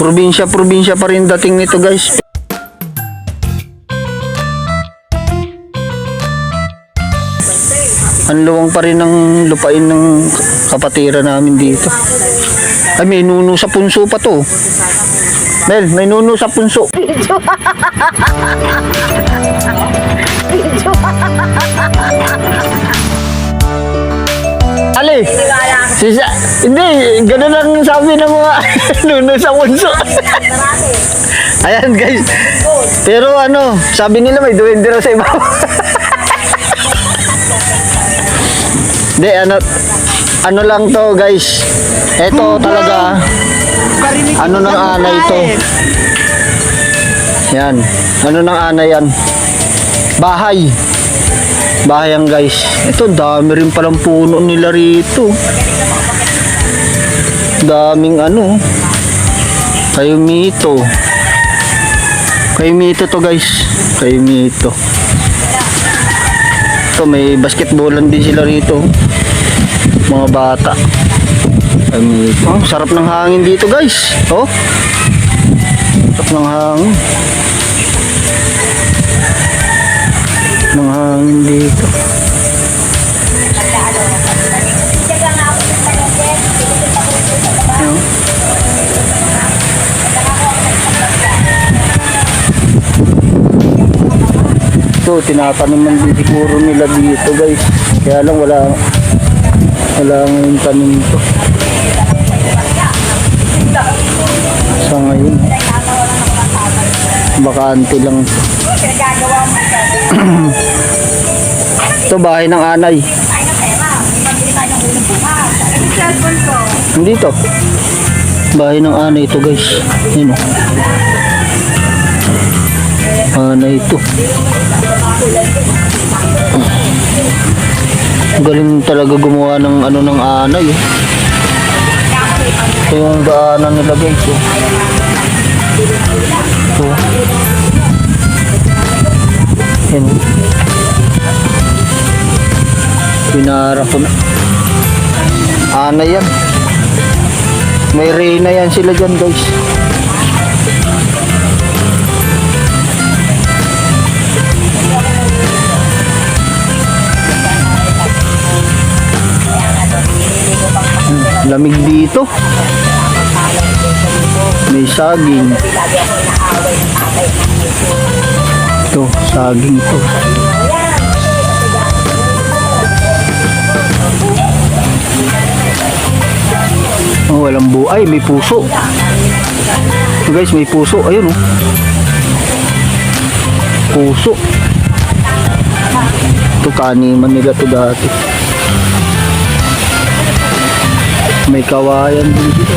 Probinsya pa rin dating nito, guys. Ang luwang pa rin ng lupain ng kapatiran namin dito. Ay, may nuno sa punso pa to. Mel, may nuno sa punso. Ali, hindi, gano'n lang sabi ng mga nuno sa punso. Ayan, guys. Pero ano, sabi nila may duwende raw sa ibabaw. Hindi, ano lang to, guys. Ito talaga, ano ng anay to. Yan, ano ng anay yan. Bahay yan, guys. Ito, dami rin palang puno nila rito. Daming ano. Kayumito to, guys. Kayumito. Ito, may basketballan din sila rito. Mga bata. Oh, sarap ng hangin dito, guys. Oh. Sarap ng hangin. Ng hangin dito. Ito, tinataniman din siguro nila dito, guys. Kaya lang wala ngayon tanim to. Sa ngayon, bakante lang to. Ito, bahay ng anay. Hindi to. Bahay ng anay ito, guys. Yun, anay ito. Galing talaga gumawa ng ano ng anay. Ito yung daanan nila, guys. Ito. Yan. Pinara ko na. Anay yan. May reyna yan sila dyan, guys. Lamig dito. May saging. Ito, saging to. Oh, walang buhay, may puso. So guys, may puso. Ayun, oh. Puso. Ito, kaniman nila to dati. May kawayan din dito.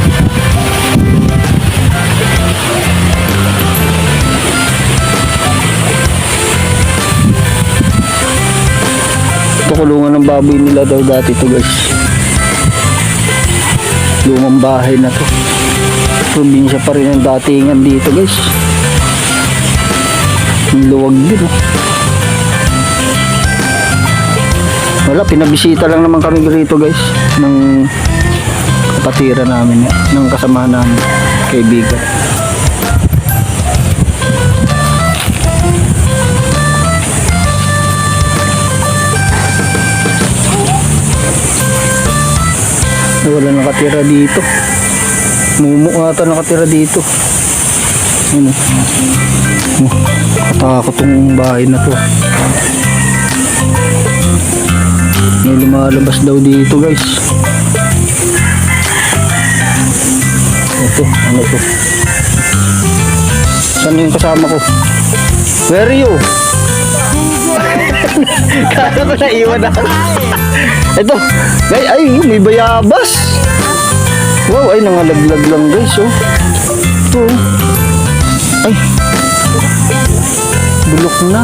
Ito, kulungan ng baboy nila daw dati to, guys. Lumang bahay na to. Probinsya pa rin ang datingan dito, guys. Luwag din, oh. Wala, pinabisita lang naman kami rito, guys, ng kapatira namin, ng kasama namin, kaibigan. Wala nakatira dito. Mumu ata nakatira dito. Ano? Katakot tong bahay na to. May lumalabas daw dito, guys. Ito, ano to? Saan yung kasama ko? Where are you? Kala ko na iwan ako. Ito, guys, ay, may bayabas. Wow, ay, nangalaglag lang, guys, oh. Ito, ay, bulok na.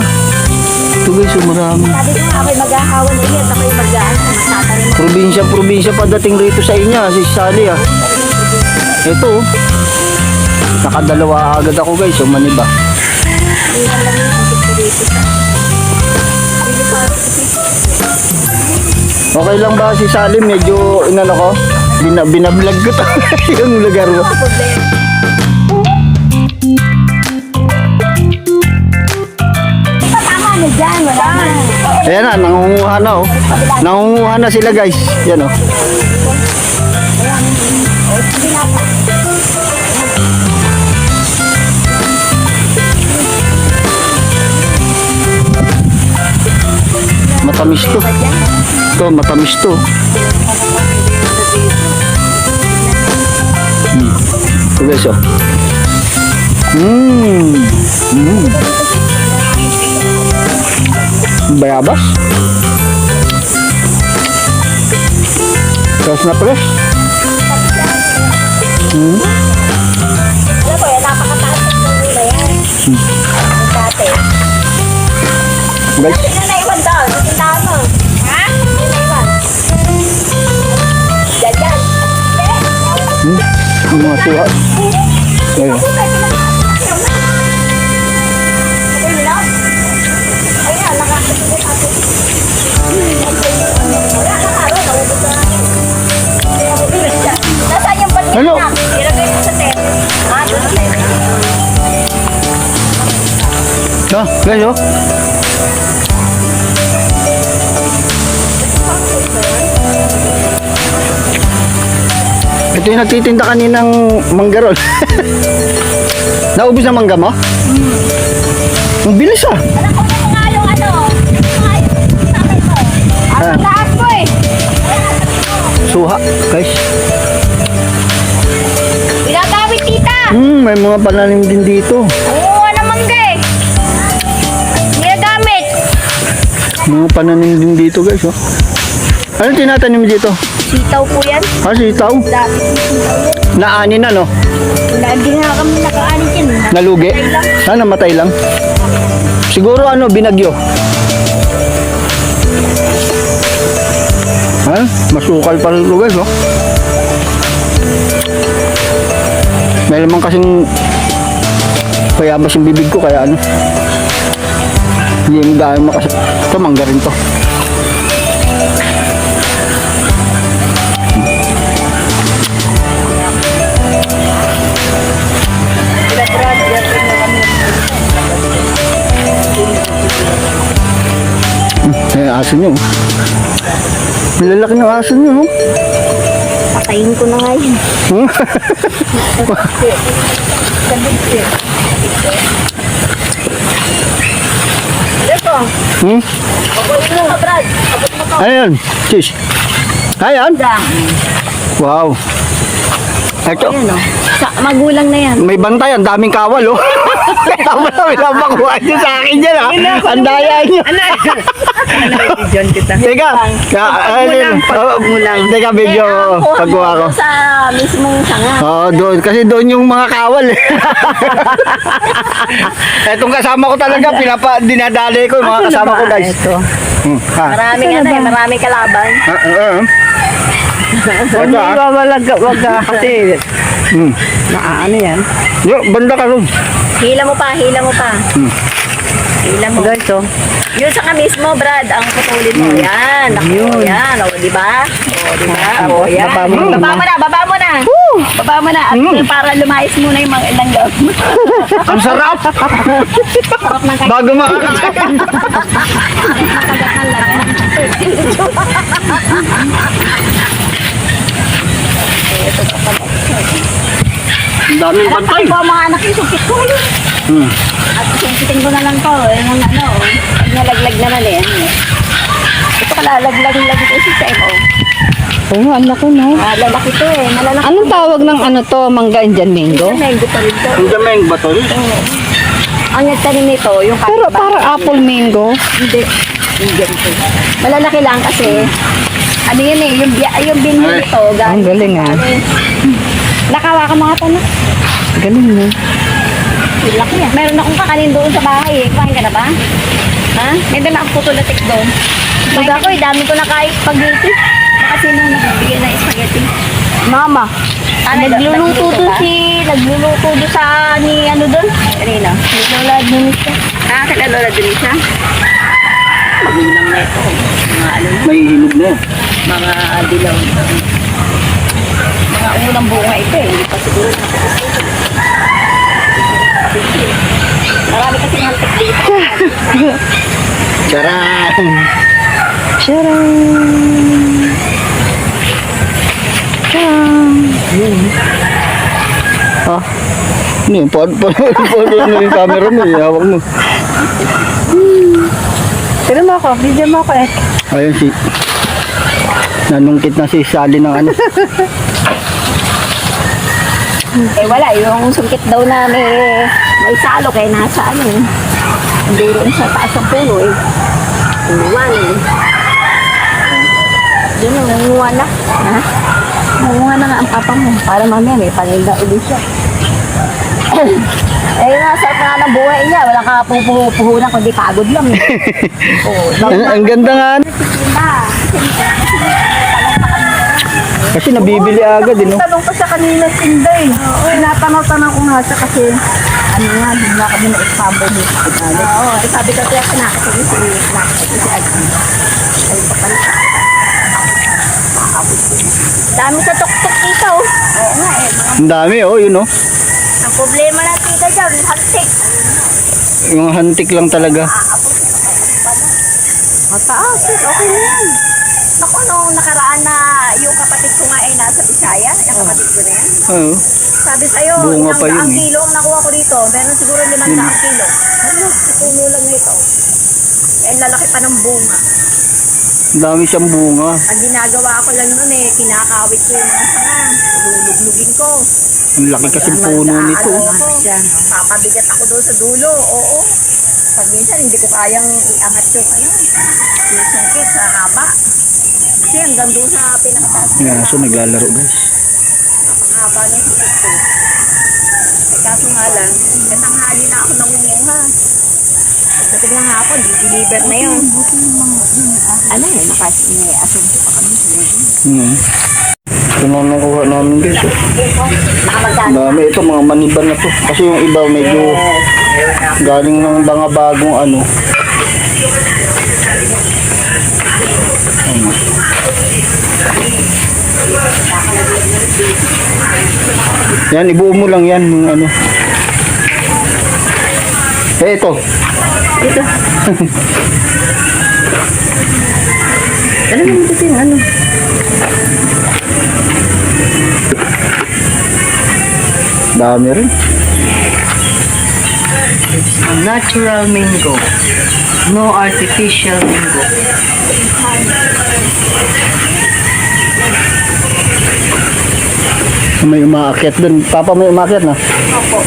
Ito, guys, oh, marami. Sabi ko nga, ako'y mag-ahawan na iyan, ako'y mag-ahawan. Probinsya pa dating rito sa inyo, si Sally, ah. Ito, oh. Nakadalawa agad ako, guys, oh, maniba. Okay lang ba si Salim? Medyo inano ko? Binablog ko to yung lugar mo. Ayan na, nangunguha na oh. Nangunguha na sila guys. Yan oh. Matamis to. Ito, matamis to. Ito guys oh. Bayabas. Fresh na fresh. Alam ko yan, napakataas ng nila yan. Ang dati. Guys, Sino naiwan daw? Sa tindahan mo? Ha? Sino naiwan? Yan, yan. yung mga tuwa. Ayun. Nasaan yung panit Ano? na? Ilagay mo sa tent. Ah, doon sa tent. Ah, guys oh. Ito yung nagtitinda kaninang manggarol. Naubos na mangga mo? Ang bilis ah. Alam ko na nga yung ano. Sabi ko. Ang taas mo eh. Suha, guys. Ginagamit tita. May mga pananim din dito. Oo, naman gay. Ginagamit. Mga pananim din dito, guys oh. Ano tinatanim dito? Sitaw po yan. Ah, sitaw. Dati sitaw yan. Naani na no? Lagi nga kami nakaanit yan. Nalugi? Ah, namatay lang. Siguro ano, binagyo. Ha? Masukal pa rin ito guys, oh. May lamang kasing payabas yung bibig ko, kaya ano. Hindi mo dahil makas... Ito, mangga rin to. Ay, aso nyo. Malalaki ng aso nyo. Oh. Patayin ko na nga yun. Ito. Hmm? Abot mo ka, Brad. Abot mo ka. Ano yun? Sis. Ayan. Wow. Ito. Ayan o. Magulang na yan. May bantay, ang daming kawal, oh. Kaya mo na pinapakuha niyo sa akin dyan, ha? Ang daya niyo. Diyan kita. Teka, teka, video, pagkuha ko. Sa mismong sanga. Oo, doon. Kasi doon yung mga kawal, eh. Etong kasama ko talaga, dinadali ko, yung mga kasama ko, guys. Ito. Ha? Maraming ano eh, maraming kalaban. Ito, ha? Wag kasi Hmm. ano yan. Yo, banda ka ron. Hila mo pa, hila mo pa. Hila mo. Guys, oh. Yun sa mismo, Brad, ang putulin mo. Yan, ako, yan. O, di ba? O, di ba? O, yan. Baba mo Baba mo na, baba mo na. Baba mo na. At para lumayas muna yung mga ilang loob. Ang sarap! Sarap ng kakagat Bago ng laman. Ang daming Anak bantay. ko, mga anak yung sukit ko. At sukitin ko na lang to. Yung ano, pag nalaglag naman eh. Ito kalalaglag-lag ito si Semo. Oh, ang laki no. Ah, lalaki to eh. Malalaki. Anong tawag ng ano to? Mangga Indian mango? Ito, mango pa rin to. Ang daming batol. Ang nagtanim nito, yung Pero kakaba. parang apple mango. Hindi. Indian to. Malalaki lang kasi, ano yun eh, yung binhi Ay. nito. Ang galing, ah. Nakawa ka mga tanong. Galing no. Laki ah. Meron akong kakanin doon sa bahay eh. Kumain ka na ba? Ha? May dala akong putulatik doon. Pag ako eh, dami ko na kahit spaghetti. Baka sino nagbibigay ng spaghetti? Mama. Nagluluto doon nagluluto doon sa ni ano doon? Kanina? Ni Lola Dunisa. Ah, kaya Lola Dunisa? Magulang na ito. Mga ano, May hinog na. mga dilaw. Mga unang bunga ito eh. Hindi pa siguro nakapagod. Marami kasing hantik dito. Charot! Tcharam! Tcharam! Ha? Ano yun? Paano yung camera mo? Hawak mo. Tira mo ako, video mo ako eh. Ayun si... Nanungkit na si Sally ng ano. Eh wala, yung sungkit daw na may salo kaya nasa ano eh. Duro sa taas ng puno eh. Umuwan eh. Yun ang nanguha na. Ha? Nanguha na nga ang papa mo. Para mamaya may paninda ulit siya. Eh nasa na ng buhay niya. Walang kapupuhunan kundi pagod lang eh. Oo. Ang ganda nga. Kasi nabibili agad din, no? Tanong ko sa kanila, Tinday. Tinatanong-tanong ko nga siya kasi ano nga, bigla kami na-expambo mo sa kagalit. Oo, sabi ko kaya nakakasali si Agnes. Ay, papala. Dami sa tuktok dito. Oo nga eh. Ang dami, oh, yun, oh. Ang problema na tita dyan, hantik. Yung hantik lang talaga. Mataas, okay na yan. Ako nung nakaraan na yung kapatid ko nga ay nasa Bisaya, yung kapatid ko na yan. Oo. Sabi sa'yo, Bunga pa yun, ang eh. kilo ang nakuha ko dito. Meron siguro 500 kilo. Ano, puno lang nito. Eh, lalaki pa ng bunga. Ang dami siyang bunga. Ang ginagawa ko lang nun eh, kinakawit ko yung mga sanga. Luluglugin ko. Ang laki kasi puno nito. Papabigat ako doon sa dulo, oo. Pag minsan hindi ko kayang iangat yung yung sungkit sa haba. Kasi hanggang doon sa pinakataas. Yan, so naglalaro, guys. Haba ng sungkit ko. Eh kaso nga lang, katanghali na ako nangunguha. Pagdating ng hapon, deliver na yun. Ano eh, may asumso pa kami. Ito na nakuha namin, guys. Oh. Nakamagkano. Dami ito, mga maniban na to. Kasi yung iba medyo galing ng mga bagong ano. Yan, ibuo mo lang yan, yung ano. Eh, ito. Dito. Alam mo kasi yung ano. Dami rin. Natural mango. No artificial mango. May umaakyat dun. Papa, may umaakyat na? Opo.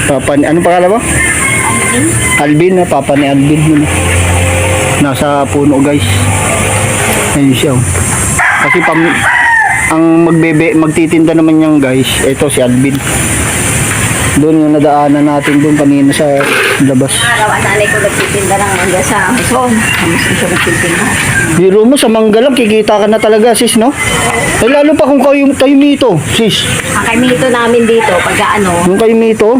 Papa, ano pangalan mo? Alvin na, papa ni Alvin yun. Nasa puno, guys. Ayun siya. Oh. Kasi ang magtitinda naman yan, guys. Ito si Alvin. Doon yung nadaanan natin doon kanina sa labas. Araw at nanay ko nagtitinda ng mangga sa Amazon. Amazon siya nagtitinda. Biro mo, sa mangga lang, kikita ka na talaga, sis, no? Eh, lalo pa kung kayo mito, sis. Ang kay Mito namin dito, pagka ano, Yung kayo mito,